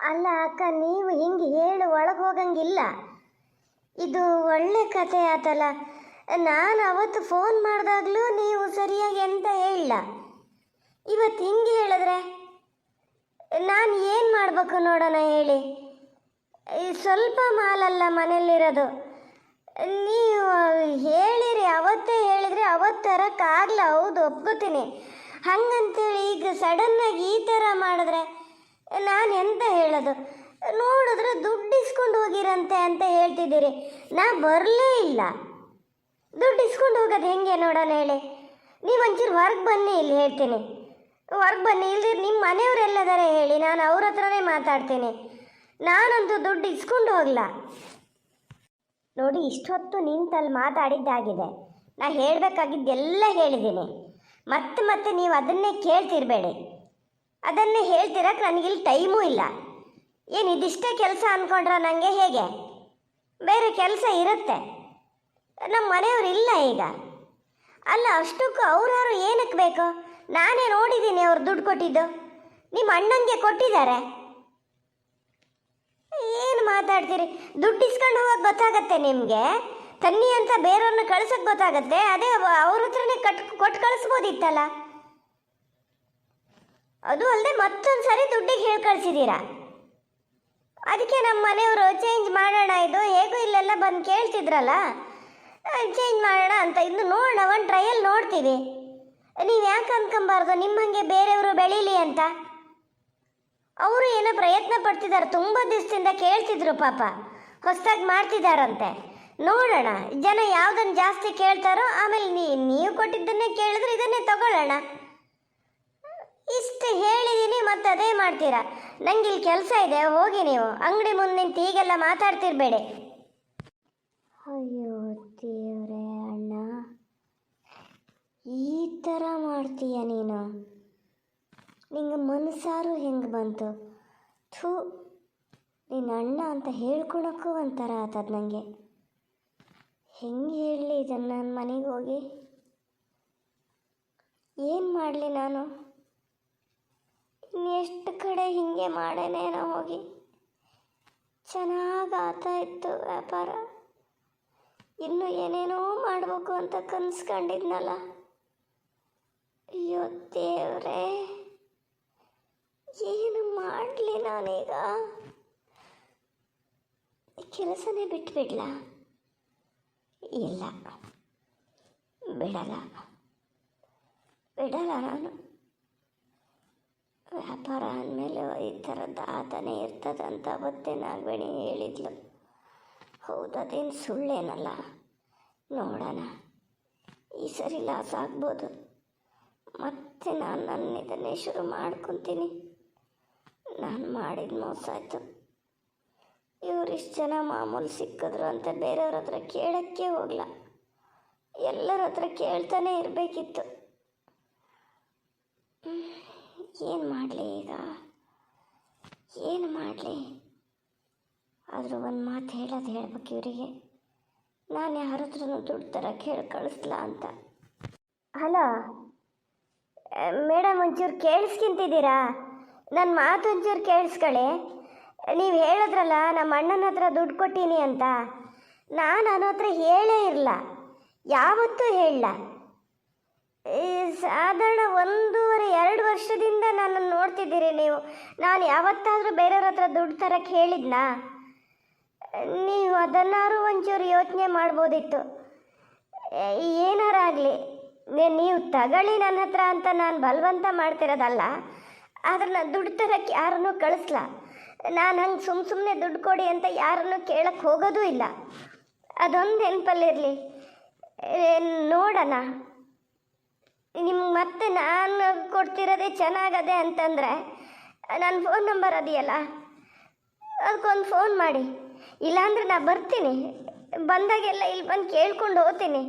ಅಲ್ಲ ಅಕ್ಕ, ನೀವು ಹಿಂಗೆ ಹೇಳಿ ಒಳಗೆ ಹೋಗಂಗಿಲ್ಲ. ಇದು ಒಳ್ಳೆ ಕತೆ ಆತಲ್ಲ. ನಾನು ಅವತ್ತು ಫೋನ್ ಮಾಡಿದಾಗಲೂ ನೀವು ಸರಿಯಾಗಿ ಎಂತ ಹೇಳಿಲ್ಲ. ಇವತ್ತು ಹಿಂಗೆ ಹೇಳಿದ್ರೆ ನಾನು ಏನು ಮಾಡಬೇಕು ನೋಡೋಣ ಹೇಳಿ. ಸ್ವಲ್ಪ ಮಾಲಲ್ಲ ಮನೇಲಿರೋದು. ನೀವು ಹೇಳಿರಿ, ಅವತ್ತೇ ಹೇಳಿದರೆ ಅವತ್ತು ತರೋಕ್ಕಾಗಲ್ಲ. ಹೌದು, ಒಪ್ಕೋತೀನಿ. ಹಂಗಂತೇಳಿ ಈಗ ಸಡನ್ನಾಗಿ ಈ ಥರ ಮಾಡಿದ್ರೆ ನಾನು ಎಂತ ಹೇಳೋದು? ನೋಡಿದ್ರೆ ದುಡ್ಡು ಇಸ್ಕೊಂಡು ಹೋಗಿರಂತೆ ಅಂತ ಹೇಳ್ತಿದ್ದೀರಿ. ನಾ ಬರಲೇ ಇಲ್ಲ. ದುಡ್ಡು ಇಸ್ಕೊಂಡು ಹೋಗೋದು ಹೆಂಗೆ ನೋಡೋಣ ಹೇಳಿ. ನೀವು ಒಂಚೂರು ಹೊರಗೆ ಬನ್ನಿ, ಇಲ್ಲಿ ಹೇಳ್ತೀನಿ. ಹೊರಗೆ ಬನ್ನಿ, ಇಲ್ದಿರ ನಿಮ್ಮ ಮನೆಯವರೆಲ್ಲದಾರೆ ಹೇಳಿ, ನಾನು ಅವ್ರ ಹತ್ರನೇ ಮಾತಾಡ್ತೀನಿ. ನಾನಂತೂ ದುಡ್ಡು ಇಸ್ಕೊಂಡು ಹೋಗಲ್ಲ. ನೋಡಿ, ಇಷ್ಟೊತ್ತು ನಿಂತಲ್ಲಿ ಮಾತಾಡಿದ್ದಾಗಿದೆ. ನಾ ಹೇಳಬೇಕಾಗಿದ್ದೆಲ್ಲ ಹೇಳಿದ್ದೀನಿ. ಮತ್ತೆ ಮತ್ತೆ ನೀವು ಅದನ್ನೇ ಕೇಳ್ತಿರ್ಬೇಡಿ. ಅದನ್ನೇ ಹೇಳ್ತಿರಕ್ಕೆ ನನಗಿಲ್ಲಿ ಟೈಮೂ ಇಲ್ಲ. ಏನು ಇದಿಷ್ಟೇ ಕೆಲಸ ಅಂದ್ಕೊಂಡ್ರೆ ನನಗೆ ಹೇಗೆ? ಬೇರೆ ಕೆಲಸ ಇರುತ್ತೆ. ನಮ್ಮ ಮನೆಯವರು ಇಲ್ಲ ಈಗ. ಅಲ್ಲ, ಅಷ್ಟಕ್ಕೂ ಅವ್ರಾರು ಏನಕ್ಕೆ ಬೇಕು? ನಾನೇ ನೋಡಿದ್ದೀನಿ ಅವ್ರು ದುಡ್ಡು ಕೊಟ್ಟಿದ್ದು. ನಿಮ್ಮ ಅಣ್ಣಂಗೆ ಕೊಟ್ಟಿದ್ದಾರೆ. ಏನು ಮಾತಾಡ್ತೀರಿ? ದುಡ್ಡು ಇಸ್ಕೊಂಡು ಹೋಗೋಕೆ ಗೊತ್ತಾಗತ್ತೆ ನಿಮಗೆ. ತನ್ನಿ ಅಂತ ಬೇರೆಯವ್ರನ್ನ ಕಳ್ಸೋಕ್ಕೆ ಗೊತ್ತಾಗತ್ತೆ. ಅದೇ ಅವ್ರ ಹತ್ರನೇ ಕೊಟ್ಟು ಕಳಿಸ್ಬೋದಿತ್ತಲ್ಲ. ಅದು ಅಲ್ಲದೆ ಮತ್ತೊಂದು ಸರಿ ದುಡ್ಡಿಗೆ ಹೇಳಿ ಕಳಿಸಿದ್ದೀರಾ. ಅದಕ್ಕೆ ನಮ್ಮ ಮನೆಯವರು ಚೇಂಜ್ ಮಾಡೋಣ, ಇದು ಹೇಗೂ ಇಲ್ಲೆಲ್ಲ ಬಂದು ಕೇಳ್ತಿದ್ರಲ್ಲ, ಚೇಂಜ್ ಮಾಡೋಣ ಅಂತ. ಇನ್ನು ನೋಡೋಣ, ಒಂದು ಟ್ರಯಲ್ ನೋಡ್ತೀವಿ. ನೀವು ಯಾಕೆ ಅನ್ಕೊಂಬಾರ್ದು ನಿಮ್ಮ ಹಾಗೆ ಬೇರೆಯವರು ಬೆಳೀಲಿ ಅಂತ? ಅವರು ಏನೋ ಪ್ರಯತ್ನ ಪಡ್ತಿದ್ದಾರೆ. ತುಂಬ ದಿವಸದಿಂದ ಕೇಳ್ತಿದ್ರು ಪಾಪ. ಹೊಸದಾಗಿ ಮಾಡ್ತಿದ್ದಾರಂತೆ. ನೋಡೋಣ, ಜನ ಯಾವುದನ್ನು ಜಾಸ್ತಿ ಕೇಳ್ತಾರೋ ಆಮೇಲೆ ನೀವು ಕೊಟ್ಟಿದ್ದನ್ನೇ ಕೇಳಿದ್ರೆ ಇದನ್ನೇ ತಗೊಳ್ಳೋಣ. ಇಷ್ಟು ಹೇಳಿದ್ದೀನಿ, ಮತ್ತೆ ಅದೇ ಮಾಡ್ತೀರಾ? ನಂಗೆ ಇಲ್ಲಿ ಕೆಲಸ ಇದೆ, ಹೋಗಿ ನೀವು. ಅಂಗಡಿ ಮುಂದೆ ನಿಂತು ಹೀಗೆಲ್ಲ ಮಾತಾಡ್ತಿರ್ಬೇಡಿ. ಅಯ್ಯೋ ದೇವ್ರೇ, ಅಣ್ಣ ಈ ಥರ ಮಾಡ್ತೀಯ ನೀನು? ನಿಂಗೆ ಮನಸ್ಸಾರು ಹೆಂಗೆ ಬಂತು? ಥೂ, ನಿನ್ನ ಅಣ್ಣ ಅಂತ ಹೇಳ್ಕೊಳಕ್ಕೂ ಒಂಥರ ಆತದ ನನಗೆ. ಹೆಂಗೆ ಹೇಳಲಿ ಇದನ್ನು? ನನ್ನ ಮನೆಗೆ ಹೋಗಿ ಏನು ಮಾಡಲಿ ನಾನು? ಇನ್ನೆಷ್ಟು ಕಡೆ ಹೀಗೆ ಮಾಡೇನೇನೋ ಹೋಗಿ. ಚೆನ್ನಾಗಿ ಆಗ್ತಾ ಇತ್ತು ವ್ಯಾಪಾರ. ಇನ್ನೂ ಏನೇನೋ ಮಾಡಬೇಕು ಅಂತ ಕನ್ಸ್ಕೊಂಡಿದ್ನಲ್ಲ. ಅಯ್ಯೋ ದೇವ್ರೇ, ಏನು ಮಾಡಲಿ ನಾನೀಗ? ಕೆಲಸನೇ ಬಿಟ್ಬಿಡ್ಲಾ? ಇಲ್ಲ, ಬಿಡಲ್ಲ ನಾನು. ವ್ಯಾಪಾರ ಅಂದಮೇಲೆ ಈ ಥರದ್ದು ಆತನೇ ಇರ್ತದಂತ ಅವತ್ತೇ ನಾಗವೇಣಿ ಹೇಳಿದ್ಲು. ಹೌದು, ಅದೇನು ಸುಳ್ಳೇನಲ್ಲ. ನೋಡೋಣ, ಈ ಸರಿ ಲಾಸ್ ಆಗ್ಬೋದು. ಮತ್ತೆ ನಾನು ಇದನ್ನೇ ಶುರು ಮಾಡ್ಕೊತೀನಿ. ನಾನು ಮಾಡಿದ ಮೋಸ ಆಯಿತು. ಇವರಿಷ್ಟು ಜನ ಮಾಮೂಲು ಸಿಕ್ಕಿದ್ರು ಅಂತ ಬೇರೆಯವ್ರ ಹತ್ರ ಕೇಳೋಕ್ಕೆ ಹೋಗಲ್ಲ. ಎಲ್ಲರ ಹತ್ರ ಕೇಳ್ತಾನೆ ಇರಬೇಕಿತ್ತು. ಏನು ಮಾಡಲಿ ಈಗ? ಏನು ಮಾಡಲಿ? ಆದರೂ ಒಂದು ಮಾತು ಹೇಳ್ಬೇಕು ಇವರಿಗೆ. ನಾನು ಯಾರ ಹತ್ರನೂ ದುಡ್ಡು ತರಕ್ಕೆ ಹೇಳಿ ಕಳಿಸ್ಲಾ ಅಂತ. ಹಲೋ ಮೇಡಮ್, ಒಂಚೂರು ಕೇಳಿಸ್ಕಿಂತಿದ್ದೀರಾ? ನನ್ನ ಮಾತು ಒಂಚೂರು ಕೇಳಿಸ್ಕೊಳ್ಳಿ. ನೀವು ಹೇಳಿದ್ರಲ್ಲ ನಮ್ಮ ಅಣ್ಣನ ಹತ್ರ ದುಡ್ಡು ಕೊಟ್ಟೀನಿ ಅಂತ. ನಾನು ಅವನ ಹತ್ರ ಹೇಳೇ ಇರಲ್ಲ, ಯಾವತ್ತೂ ಹೇಳಲ್ಲ. ಸಾಧಾರಣ 1.5-2 ವರ್ಷದಿಂದ ನನ್ನನ್ನು ನೋಡ್ತಿದ್ದೀರಿ ನೀವು. ನಾನು ಯಾವತ್ತಾದರೂ ಬೇರೆಯವ್ರ ಹತ್ರ ದುಡ್ಡು ತರಕ್ಕೆ ಹೇಳಿದ್ನಾ? ನೀವು ಅದನ್ನಾರು ಒಂಚೂರು ಯೋಚನೆ ಮಾಡ್ಬೋದಿತ್ತು. ಏನಾರಾಗಲಿ, ನೀವು ತಗೊಳ್ಳಿ ನನ್ನ ಹತ್ರ ಅಂತ ನಾನು ಬಲವಂತ ಮಾಡ್ತಿರೋದಲ್ಲ. ಆದರೆ ನಾನು ದುಡ್ಡು ತರಕ್ಕೆ ಯಾರನ್ನೂ ಕಳಿಸ್ಲ. ನಾನು ಹಂಗೆ ಸುಮ್ಮನೆ ದುಡ್ಡು ಕೊಡಿ ಅಂತ ಯಾರನ್ನೂ ಕೇಳಕ್ಕೆ ಹೋಗೋದೂ ಇಲ್ಲ. ಅದೊಂದು ನೆನಪಲ್ಲಿರಲಿ. ನೋಡೋಣ, ನಿಮ್ಗೆ ಮತ್ತೆ ನಾನು ಕೊಡ್ತಿರೋದೇ ಚೆನ್ನಾಗದೆ ಅಂತಂದರೆ ನನ್ನ ಫೋನ್ ನಂಬರ್ ಅದೆಯಲ್ಲ, ಅದಕ್ಕೊಂದು ಫೋನ್ ಮಾಡಿ. ಇಲ್ಲಾಂದರೆ ನಾನು ಬರ್ತೀನಿ. ಬಂದಾಗೆಲ್ಲ ಇಲ್ಲಿ ಬಂದು ಕೇಳ್ಕೊಂಡು ಹೋಗ್ತೀನಿ.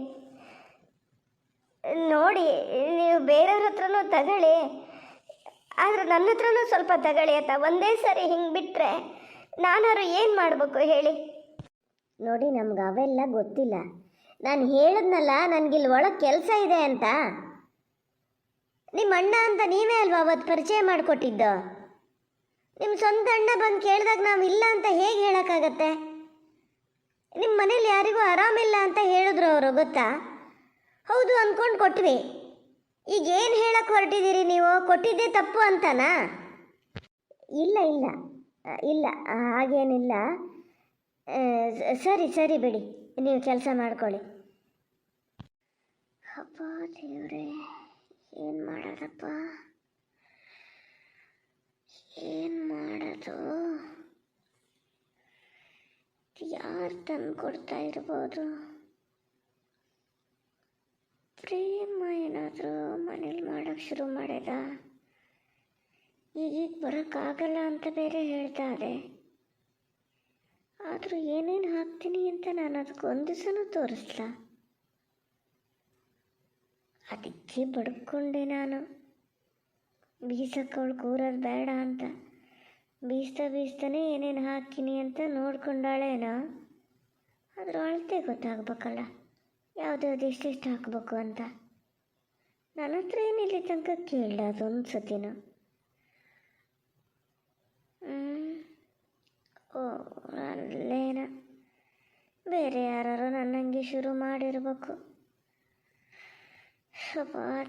ನೋಡಿ, ನೀವು ಬೇರೆಯವ್ರ ಹತ್ರನೂ ತಗೊಳ್ಳಿ, ಆದರೆ ನನ್ನ ಹತ್ರನೂ ಸ್ವಲ್ಪ ತಗೊಳ್ಳಿ ಆಯ್ತಾ? ಒಂದೇ ಸರಿ ಹಿಂಗೆ ಬಿಟ್ಟರೆ ನಾನಾರು ಏನು ಮಾಡಬೇಕು ಹೇಳಿ? ನೋಡಿ, ನಮ್ಗೆ ಅವೆಲ್ಲ ಗೊತ್ತಿಲ್ಲ. ನಾನು ಹೇಳಿದ್ನಲ್ಲ, ನನಗಿಲ್ಲಿ ಒಳಗೆ ಕೆಲಸ ಇದೆ ಅಂತ. ನಿಮ್ಮ ಅಣ್ಣ ಅಂತ ನೀವೇ ಅಲ್ವಾ ಅವತ್ತು ಪರಿಚಯ ಮಾಡಿಕೊಟ್ಟಿದ್ದು? ನಿಮ್ಮ ಸ್ವಂತ ಅಣ್ಣ ಬಂದು ಕೇಳಿದಾಗ ನಾವು ಇಲ್ಲ ಅಂತ ಹೇಗೆ ಹೇಳೋಕ್ಕಾಗತ್ತೆ? ನಿಮ್ಮ ಮನೇಲಿ ಯಾರಿಗೂ ಆರಾಮಿಲ್ಲ ಅಂತ ಹೇಳಿದ್ರು ಅವರು, ಗೊತ್ತಾ? ಹೌದು ಅಂದ್ಕೊಂಡು ಕೊಟ್ವಿ. ಈಗ ಏನು ಹೇಳಕ್ಕೆ ಹೊರಟಿದ್ದೀರಿ ನೀವು? ಕೊಟ್ಟಿದ್ದೇ ತಪ್ಪು ಅಂತನಾ? ಇಲ್ಲ ಇಲ್ಲ ಇಲ್ಲ, ಹಾಗೇನಿಲ್ಲ. ಸರಿ ಸರಿ ಬಿಡಿ, ನೀವು ಕೆಲಸ ಮಾಡ್ಕೊಳ್ಳಿ. ಅಪ್ಪ ದೇವ್ರೆ, ಏನು ಮಾಡೋದಪ್ಪ, ಏನು ಮಾಡೋದು? ಯಾರು ತಂದು ಕೊಡ್ತಾ ಇರ್ಬೋದು? ಪ್ರೇಮ ಏನಾದರೂ ಮನೇಲಿ ಮಾಡೋಕ್ಕೆ ಶುರು ಮಾಡಿದ? ಈಗೀಗ ಬರೋಕ್ಕಾಗಲ್ಲ ಅಂತ ಬೇರೆ ಹೇಳ್ತಾ ಇದೆ. ಆದರೂ ಏನೇನು ಹಾಕ್ತೀನಿ ಅಂತ ನಾನು ಅದಕ್ಕೆ ಒಂದು ದಿವಸನೂ ತೋರಿಸ್ಲ. ಅದಕ್ಕೆ ಬಡ್ಕೊಂಡೆ ನಾನು, ಬೀಸಕ್ಕವಳು ಕೂರೋದು ಬೇಡ ಅಂತ. ಬೀಸ್ತಾನೆ ಏನೇನು ಹಾಕಿನಿ ಅಂತ ನೋಡ್ಕೊಂಡಾಳೇನೋ. ಅದ್ರ ಅಳತೆ ಗೊತ್ತಾಗಬೇಕಲ್ಲ, ಯಾವುದ್ಯಾವ್ದು ಎಷ್ಟೆಷ್ಟು ಹಾಕಬೇಕು ಅಂತ. ನನ್ನ ಹತ್ರ ಏನಿಲ್ಲಿ ತನಕ ಕೇಳಲ್ಲ ಅದೊಂದು ಸತಿನೂ. ಓ, ಅಲ್ಲೇನ ಬೇರೆ ಯಾರು ನನ್ನಂಗೆ ಶುರು ಮಾಡಿರ್ಬೇಕು.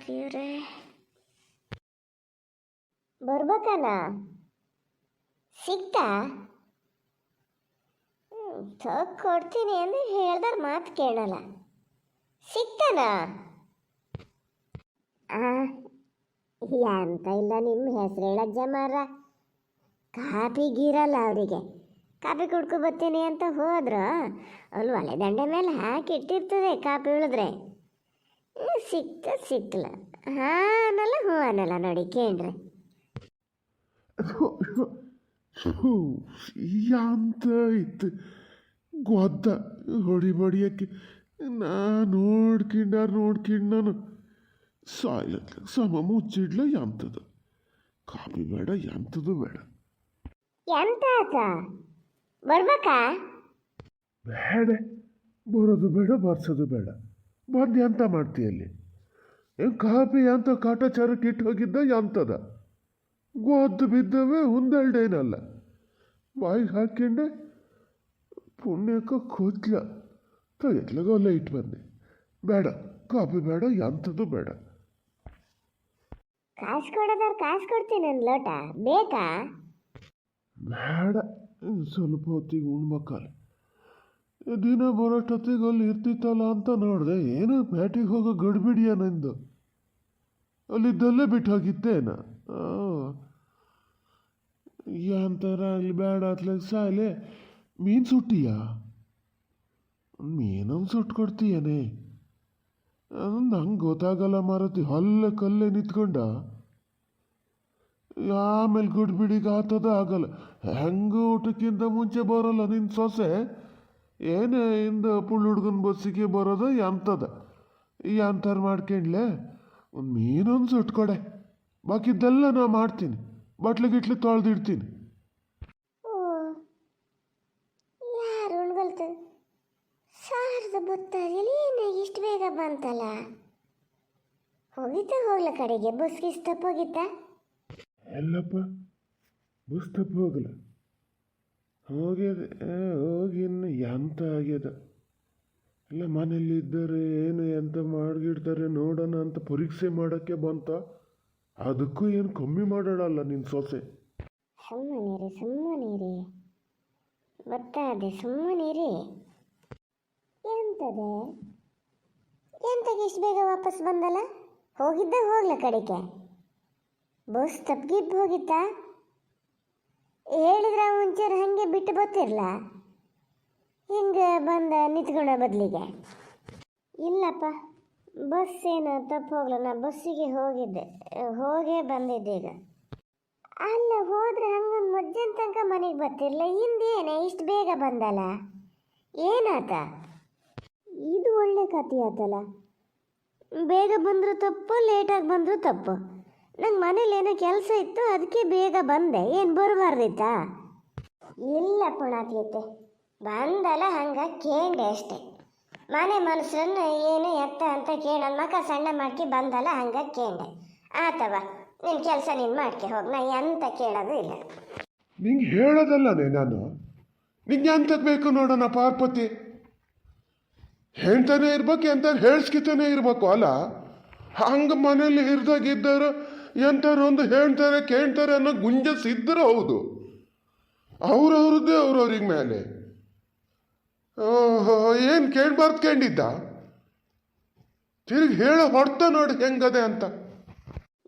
ದೇವ್ರೆ, ಬರ್ಬೇಕಲ್ಲ? ಸಿಗ್ತಾ? ಕೊಡ್ತೀನಿ ಅಂದರೆ ಹೇಳ್ದಾರ ಮಾತು ಕೇಳಲ್ಲ. ಸಿಗ್ತಾನ? ಅಂತ ಇಲ್ಲ, ನಿಮ್ಮ ಹೆಸರು ಹೇಳಜ್ಜ ಮಾರ. ಕಾಪಿಗಿರಲ್ಲ ಅವರಿಗೆ. ಕಾಪಿ ಕುಡ್ಕೊ ಬರ್ತೀನಿ ಅಂತ ಹೋದ್ರು ಅಲ್ಲಿ ಒಲೆ ದಂಡೆ ಮೇಲೆ ಹಾಕಿ ಇಟ್ಟಿರ್ತದೆ. ಕಾಪಿ ಉಳಿದ್ರೆ ಸಿಕ್ತಲ್ಲ. ಅನ್ನಲ್ಲ, ಹ್ಞೂ ಅನ್ನಲ್ಲ. ನೋಡಿ ಕೇಳ್ರಿ. ಅಂತ ಇತ್ತು ಗೊತ್ತ ಹೊಡಿಯಕ್ಕೆ. ನೋಡ್ಕೊಂಡು ನಾನು ಸಾಯ್ಲಕ್ಕ ಸಮ ಮುಚ್ಚಿಡ್ಲ. ಎಂಥದ್ದು ಕಾಪಿ ಬೇಡ, ಎಂಥದ್ದು ಬೇಡ. ಎಂತ ಆತ? ಬರ್ಬೇಕಾ? ಬೇಡ, ಬರೋದು ಬೇಡ, ಬರ್ಸೋದು ಬೇಡ. ಬಂದು ಎಂತ ಮಾಡ್ತೀಯಲ್ಲಿ? ಕಾಪಿ ಅಂತ ಕಾಟಾಚಾರಕ್ಕೆ ಇಟ್ಟು ಹೋಗಿದ್ದ ಎಂಥದ? ಗೊದ್ದು ಬಿದ್ದವೆ ಒಂದೆರಡೇನಲ್ಲ. ಬಾಯಿಗೆ ಹಾಕ್ಯಂಡೆ ಪುಣ್ಯಕ್ಕೆ ಕೂತ್ಲ ಎತ್ಲಗೊಲ್ಲ ಇಟ್ಟು ಬಂದೆ. ಬೇಡ, ಕಾಪಿ ಬೇಡ, ಎಂಥದ್ದು ಬೇಡ. ಕಾಸು ಕೊಡೋದಾರ ಕಾಸು ಕೊಡ್ತೀನಿ, ಒಂದು ಲೋಟ ಬೇಕಾ? ಬೇಡ, ಸ್ವಲ್ಪ ಹೊತ್ತಿಗೆ ಉಣ್ಬೇಕಲ್ಲ. ದಿನ ಬರೋಷ್ಟೊತ್ತಿಗೆ ಅಲ್ಲಿ ಇರ್ತಿತ್ತಲ್ಲ ಅಂತ ನೋಡಿದೆ. ಏನು ಪೇಟೆಗೆ ಹೋಗೋ ಗಡ್ಬಿಡಿಯ ನಂದು. ಅಲ್ಲಿದ್ದಲ್ಲೇ ಬಿಟ್ಟು ಹೋಗಿತ್ತೇನ? ಎಂಥರ ಅಲ್ಲಿ ಬೇಡ ಅತ್ಲಾಗ ಸಾಯ್ಲೆ. ಮೀನು ಸುಟ್ಟಿಯ? ಮೀನೊಂದು ಸುಟ್ಟು ಕೊಡ್ತೀಯನೇ? ನಂಗೆ ಗೊತ್ತಾಗಲ್ಲ ಮಾರತಿ. ಹಲ್ಲೆ ಕಲ್ಲೇ ನಿಂತ್ಕೊಂಡ ಆಮೇಲೆ ಗುಡ್ಬಿಡಿಗೆ ಆತದ ಆಗಲ್ಲ. ಹೆಂಗೂ ಊಟಕ್ಕಿಂತ ಮುಂಚೆ ಬರೋಲ್ಲ ನಿನ್ನ ಸೊಸೆ. ಏನೇ ಇಂದ ಪುಳ್ಳು ಹುಡ್ಗನ ಬಸ್ಸಿಗೆ ಬರೋದು ಎಂಥದ? ಎಂಥರ ಮಾಡ್ಕೊಂಡ್ಲೆ? ಒಂದು ಮೀನೊಂದು ಸುಟ್ಕೊಡೆ, ಬಾಕಿದ್ದೆಲ್ಲ ನಾ ಮಾಡ್ತೀನಿ. ಬಟ್ಲಿಗಿಟ್ಲಿ ತೊಳೆದಿಡ್ತೀನಿ. ಯಾರು ಉಣ್ಗಲ್ತು? ಸಾರದ ಬತ್ತ ಎಲ್ಲಿ ಇಷ್ಟು ಬೇಗ ಬಂತಲ್ಲ? ಹೋಗಿತ್ತ ಹೋಗ್ಲ ಕಡೆಗೆ? ಬಸ್ಗೆ ತಪ್ಪೋಗಿತ್ತ? ಎಲ್ಲಪ್ಪ ಬಸ್ ತಪ್ಪು ಹೋಗಲ್ಲ. ಹೋಗಿ ಇನ್ನು ಎಂತ ಆಗ್ಯದ? ಎಲ್ಲ ಮನೇಲಿದ್ದರೆ ಏನು ಎಂತ ಮಾಡಿಡ್ತಾರೆ ನೋಡೋಣ ಅಂತ ಪರೀಕ್ಷೆ ಮಾಡೋಕ್ಕೆ ಬಂತ. ಅದಕ್ಕೂ ಏನು ಕಮ್ಮಿ ಮಾಡೋಳಲ್ಲ ನಿನ್ನ ಸೊಸೆ. ಸುಮ್ಮನಿರಿ ಬರ್ತದೆ, ಸುಮ್ಮನಿರಿ. ಎಂತದೆ? ಎಂತಕ್ಕೆ ಇಷ್ಟು ಬೇಗ ವಾಪಸ್ ಬಂದಲ್ಲ? ಹೋಗಿದ್ದ ಹೋಗ್ಲ ಕಡೆಗೆ? ಬಸ್ ತಪ್ಪಿದ್ದು ಹೋಗಿತ್ತಾ? ಹೇಳಿದ್ರೆ ಮುಂಚೆ ಹಾಗೆ ಬಿಟ್ಟು ಬರ್ತಿರ್ಲ? ಹಿಂಗೆ ಬಂದ ನಿಂತ್ಕೊಳ್ಳೋ ಬದಲಿಗೆ. ಇಲ್ಲಪ್ಪ, ಬಸ್ ಏನು ತಪ್ಪು ಹೋಗ್ಲ. ನಾ ಬಸ್ಸಿಗೆ ಹೋಗೇ ಬಂದಿದ್ದೆ. ಈಗ ಅಲ್ಲ ಹೋದ್ರೆ ಹಂಗೊಂದು ಮಧ್ಯಾಹ್ನ ತನಕ ಮನೆಗೆ ಬರ್ತಿರ್ಲ. ಹಿಂದೇನೆ ಇಷ್ಟು ಬೇಗ ಬಂದಲ್ಲ? ಏನಾತ? ಇದು ಒಳ್ಳೆ ಕಥೆ ಆತಲ್ಲ. ಬೇಗ ಬಂದರೂ ತಪ್ಪು, ಲೇಟಾಗಿ ಬಂದರೂ ತಪ್ಪು. ನಂಗೆ ಮನೇಲಿ ಏನೋ ಕೆಲಸ ಇತ್ತು, ಅದಕ್ಕೆ ಬೇಗ ಬಂದೆ. ಏನು ಬರಬಾರ್ದಿತ್ತಾ? ಇಲ್ಲ ಪುಣಾತೀತೆ, ಬಂದಲ್ಲ ಹಂಗೆ ಕೇಂಡೆ ಅಷ್ಟೆ. ಮನೆ ಮನುಷ್ಯರನ್ನ ಏನು ಎತ್ತ ಅಂತ ಕೇಳೋದು ಮಕ್ಕ ಸಣ್ಣ ಮಾಡ್ಕೆ ಬಂದಲ್ಲ ಹಂಗೆ ಕೇಂಡೆ. ಆತವ, ನಿನ್ನ ಕೆಲಸ ನೀನು ಮಾಡ್ಕೆ ಹೋಗಿ, ನಾ ಎಂತ ಕೇಳೋದು ಇಲ್ಲ. ನಿಂಗೆ ಹೇಳೋದಲ್ಲನೇ ನಾನು. ನಿಂಗೆ ಎಂತಕ್ಕೆ ಬೇಕು ನೋಡೋಣ ಪಾರ್ಪತಿ. ಹೇಳ್ತಾನೆ ಇರ್ಬೇಕು, ಎಂತ ಹೇಳ್ಸ್ಕಿತಾನೆ ಇರ್ಬೇಕು ಅಲ್ಲ. ಹಂಗೆ ಮನೇಲಿ ಹಿರಿದಾಗಿದ್ದರು ಎಂಥವ್ರು ಒಂದು ಹೇಳ್ತಾರೆ ಕೇಳ್ತಾರೆ ಅನ್ನೋ ಗುಂಜಸ್ ಇದ್ದರೂ ಹೌದು. ಅವ್ರವ್ರದ್ದೇ ಅವ್ರವ್ರಿಗೆ ಮೇಲೆ. ಓಹೋ, ಏನು ಕೇಳ್ಬಾರ್ದು ಕೇಳಿದ್ದ. ತಿರುಗಿ ಹೇಳೋ ಹೊಡ್ತ ನೋಡಿ ಹೆಂಗದೆ ಅಂತ.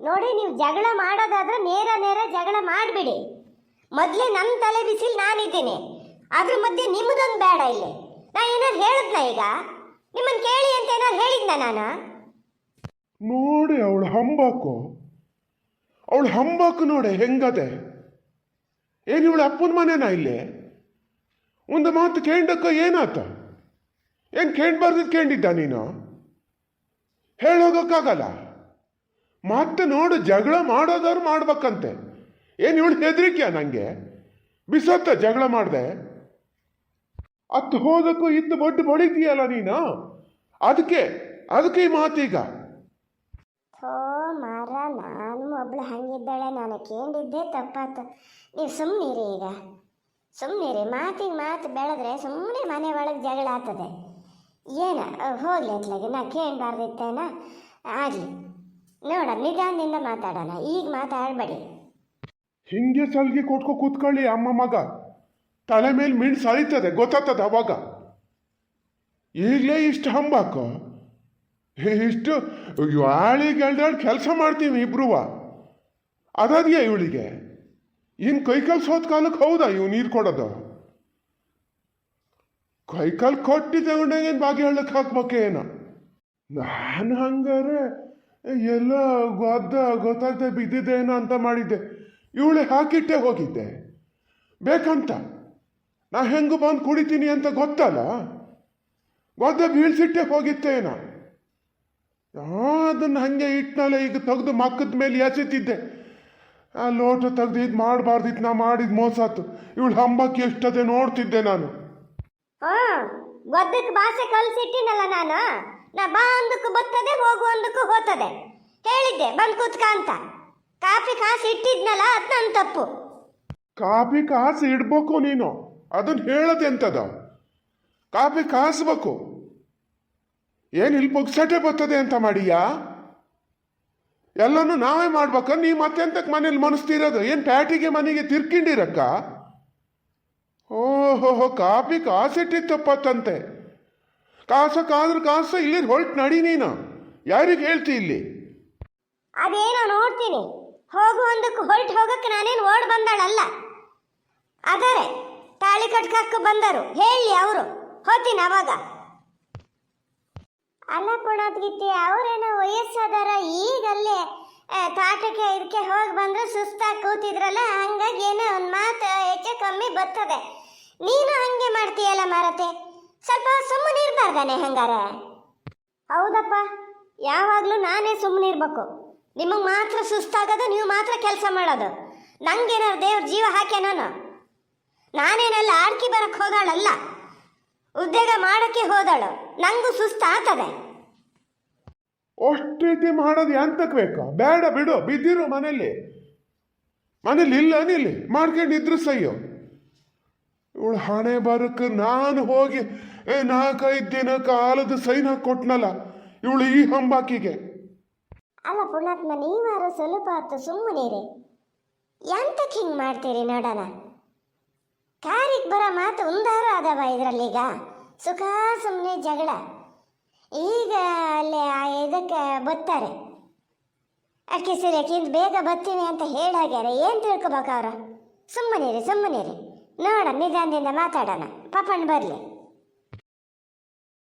ನೋಡಿ, ನೀವು ಜಗಳ ಮಾಡೋದಾದ್ರೆ ನೇರ ನೇರ ಜಗಳ ಮಾಡಿಬಿಡಿ. ಮೊದಲೇ ನನ್ನ ತಲೆ ಬಿಸಿಲು ನಾನಿದ್ದೀನಿ, ಅದ್ರ ಮಧ್ಯೆ ನಿಮ್ಮದೊಂದು ಬೇಡ ಇಲ್ಲಿ. ನಾ ಏನಾದ್ರು ಹೇಳಿದ್ನ ಈಗ? ನಿಮ್ಮನ್ನು ಕೇಳಿ ಅಂತ ಏನಾದ್ರು ಹೇಳಿದ್ನ ನಾನು? ನೋಡಿ ಅವಳು ಹಂಬಾಕು ನೋಡಿ ಹೆಂಗದೆ. ಏನು ಇವಳು ಅಪ್ಪನ ಮನೆನಾ ಇಲ್ಲಿ? ಒಂದು ಮಾತು ಕೇಳಕ್ಕ ಏನಾತ? ಏನು ಕೇಳಬಾರ್ದು ಕೇಳಿದ್ದ ನೀನು? ಹೇಳೋದಕ್ಕಾಗಲ್ಲ. ಮತ್ತೆ ನೋಡು, ಜಗಳ ಮಾಡೋದವ್ರು ಮಾಡ್ಬೇಕಂತೆ. ಏನು ಇವಳು ಹೆದರಿಕೆಯ ನನಗೆ? ಬಿಸತ್ತ ಜಗಳ ಮಾಡಿದೆ ಅತ್ತು ಹೋದಕ್ಕೂ ಇತ್ತು ಬೊಟ್ಟು ಬಡಿದೀಯಲ್ಲ ನೀನು. ಅದಕ್ಕೆ ಈ ಮಾತೀಗ. ಥೋ ಮಾರ, ನಾನು ಒಬ್ಳು ಹಂಗಿದ್ದಾಳೆ, ನಾನು ಕೇಳಿದ್ದೆ ತಪ್ಪಾತು. ನೀವು ಸುಮ್ಮನಿರಿ ಈಗ, ಸುಮ್ಮನಿರಿ. ಮಾತಿಗೆ ಮಾತು ಬೆಳೆದ್ರೆ ಸುಮ್ಮನೆ ಮನೆ ಒಳಗೆ ಜಗಳ ಆಗ್ತದೆ. ಏನ ಹೋಗ್ಲಿ ಅತ್ಲಾಗೆ, ನಾ ಕೇಳಬಾರ್ದಿತ್ತೇನ? ಆಗಲಿ ನೋಡ, ನಿಧಾನದಿಂದ ಮಾತಾಡೋಣ, ಈಗ ಮಾತಾಡಬೇಡಿ. ಹಿಂಗೆ ಸಲ್ಗಿ ಕೊಟ್ಕೊ ಕೂತ್ಕೊಳ್ಳಿ ಅಮ್ಮ ಮಗ. ತಲೆ ಮೇಲೆ ಮಿಣ್ ಸರಿತದೆ, ಗೊತ್ತಾಗ್ತದೆ ಅವಾಗ. ಈಗಲೇ ಇಷ್ಟು ಹಂಬಾಕು, ಇಷ್ಟು ಯಾಳಿಗೆಲ್ದಾಳು ಕೆಲಸ ಮಾಡ್ತೀವಿ ಇಬ್ರುವ. ಅದಾದ್ಯ ಇವಳಿಗೆ ಇನ್ನು ಕೈಕಾಲು ಸೋತ್ ಕಾಲಕ್ಕೆ ಹೌದಾ ಇವು ನೀರು ಕೊಡೋದು? ಕೈಕಾಲು ಕೊಟ್ಟಿದ್ದೆ ಏನು ಬಾಗಿ ಹೇಳಕ್ಕೆ ಹಾಕ್ಬೇಕೇನೋ. ನಾನು ಹಂಗಾರೆ ಎಲ್ಲ ಗೊತ್ತಾಗ್ದೆ ಬಿದ್ದಿದ್ದೇನೋ ಅಂತ ಮಾಡಿದ್ದೆ. ಇವಳೆ ಹಾಕಿಟ್ಟೆ ಹೋಗಿದ್ದೆ ಬೇಕಂತ. ನಾ ಹೆಂಗು ಬಂದು ಕುಡಿತೀನಿ ಅಂತ ಗೊತ್ತಲ್ಲ, ಬೀಳ್ಸಿಟ್ಟೆ ಹೋಗಿತ್ತೇನ. ಅದನ್ನು ಹಂಗೆ ಇಟ್ನಲ್ಲ, ಈಗ ತೆಗೆದು ಮಕ್ಕದ ಮೇಲೆ ಎಸೆತಿದ್ದೆ. ಆ ಲೋಟ ತೆಗ್ದು ಇದು ಮಾಡಬಾರ್ದಿತ್ತು, ನಾ ಮಾಡಿದ ಮೋಸಾತು. ಇವಳು ಹಂಬಕ್ಕೆ ಎಷ್ಟದೆ ನೋಡ್ತಿದ್ದೆ ನಾನು. ಗೊದ್ದಕ್ಕೆ ಭಾಷೆ ಕಲ್ಸಿಟ್ಟಿನಲ್ಲ ನಾನು. ನಾ ಬಾ ಅಂದಕ್ಕೂ ಬರ್ತದೆ, ಹೋಗು ಅಂದಕ್ಕೂ ಹೋಗ್ತದೆ. ಹೇಳಿದ್ದೆ ಬಂದು ಕೂತ್ಕ ಅಂತ. ಕಾಫಿ ಕಾಸು ಇಟ್ಟಿದ್ನಲ್ಲ, ಅದು ನನ್ನ ತಪ್ಪು. ಕಾಫಿ ಕಾಸು ಇಡ್ಬೇಕು ನೀನು, ಅದನ್ನು ಹೇಳದೆಂತದ? ಕಾಫಿ ಕಾಸ್ಬೇಕು. ಏನು ಇಲ್ಲಿ ಪುಕ್ಸಟೆ ಬರ್ತದೆ ಅಂತ ಮಾಡಿಯಾ? ಎಲ್ಲನೂ ನಾವೇ ಮಾಡ್ಬೇಕ? ನೀ ಮತ್ತೆಂತಕ್ಕೆ ಮನೇಲಿ ಮನಸ್ತಿರೋದು? ಏನು ಪ್ಯಾಟಿಗೆ ಮನೆಗೆ ತಿರ್ಕೊಂಡಿರಕ್ಕ? ಓಹೋ, ಕಾಫಿ ಕಾಸಿಟ್ಟಿತ್ತಪ್ಪತ್ತಂತೆ. ಕಾಸು ಇಲ್ಲಿ ಹೊಲ್ಟ್ ನಡಿ ನೀನು. ಯಾರಿಗೆ ಹೇಳ್ತಿ ಇಲ್ಲಿ? ಅದೇನೋ ನೋಡ್ತೀನಿ. ಹೋಗು ಅಂದಕ್ಕೂ ಹೊಲ್ಟ್ ಹೋಗಕ್ಕೆ ನಾನೇನು ಓಡ್ ಬಂದಾಳಲ್ಲ. ಆದರೆ ತಾಳಿ ಕಟ್ಕಕ್ಕೆ ಬಂದರು, ಹೇಳಿ ಅವರು ಹೋಗ್ತೀನಿ ಅವಾಗ. ಅಲ್ಲ ಪುಣದ್ಗಿತ್ತಿ, ಅವರೇನೋ ವಯಸ್ಸಾದಾರ, ಈಗಲ್ಲೇ ತಾಟಕ್ಕೆ ಇದಕ್ಕೆ ಹೋಗಿ ಬಂದ್ರೆ ಸುಸ್ತಾಗಿ ಕೂತಿದ್ರಲ್ಲ, ಹಂಗಾಗಿ ಏನೋ ಒಂದು ಮಾತು ಹೆಚ್ಚು ಕಮ್ಮಿ ಬರ್ತದೆ. ನೀನು ಹಂಗೆ ಮಾಡ್ತೀಯಲ್ಲ ಮಾರತೆ, ಸ್ವಲ್ಪ ಸುಮ್ಮನೆ ಇರ್ಬಾರ್ದಾನೆ ಹಂಗಾರ? ಹೌದಪ್ಪ, ಯಾವಾಗಲೂ ನಾನೇ ಸುಮ್ಮನೆ ಇರ್ಬೇಕು. ನಿಮಗೆ ಮಾತ್ರ ಸುಸ್ತಾಗೋದು, ನೀವು ಮಾತ್ರ ಕೆಲಸ ಮಾಡೋದು. ನಂಗೇನಾರು ದೇವ್ರ ಜೀವ ಹಾಕ್ಯ? ನಾನೇನೆಲ್ಲ ಆಡ್ಕಿ ಬರಕ್ಕೆ ಹೋದಾಳಲ್ಲ, ಉದ್ಯೋಗ ಮಾಡೋಕ್ಕೆ ಹೋದಾಳು. ನಂಗೂ ಸುಸ್ತಾಗ್ತದೆ. ಅಷ್ಟು ರೀತಿ ಮಾಡೋದು ಎಂತಕ್ಕೆ ಬೇಕಾ? ಬೇಡ ಬಿಡು, ಬಿದ್ದಿರು ಮನೇಲಿ ಇಲ್ಲ ನಿಲ್ಲಿ ಮಾಡ್ಕೊಂಡಿದ್ರು ಸಯ್ಯೋ. ಇವಳು ಹಣೆ ಬರಕ್ಕೆ ನಾನು ಹೋಗಿ 4-5 ದಿನ ಕಾಲದ ಸೈನ್ ಹಾಕಿ ಕೊಟ್ನಲ್ಲ ಇವಳು ಈ ಹಂಬಾಕಿಗೆ. ಅಲ್ಲ ಪುಣ್ಯಾತ್ಮ, ನೀವಾರು ಸ್ವಲ್ಪ ಹೊತ್ತು ಸುಮ್ಮನಿರಿ. ಎಂತಕ್ಕೆ ಹಿಂಗೆ ಮಾಡ್ತೀರಿ ನೋಡೋಣ? ಕಾರಿಗೆ ಬರೋ ಮಾತು ಒಂದಾರು ಅದಾವ ಇದರಲ್ಲೀಗ? ಸುಖ ಸುಮ್ಮನೆ ಜಗಳ. ಈಗ ಅಲ್ಲಿ ಇದಕ್ಕೆ ಬರ್ತಾರೆ, ಅಕ್ಕಿ ಸರಿಯಾಕಿಂತ ಬೇಗ ಬರ್ತೀವಿ ಅಂತ ಹೇಳಾಗ್ಯಾರ. ಏನು ತಿಳ್ಕೊಬೇಕು ಅವ್ರ? ಸುಮ್ಮನಿರಿ ನೋಡ, ನಿಧಾನದಿಂದ ಮಾತಾಡೋಣ. ಪಾಪಣ್ಣ ಬರಲಿ.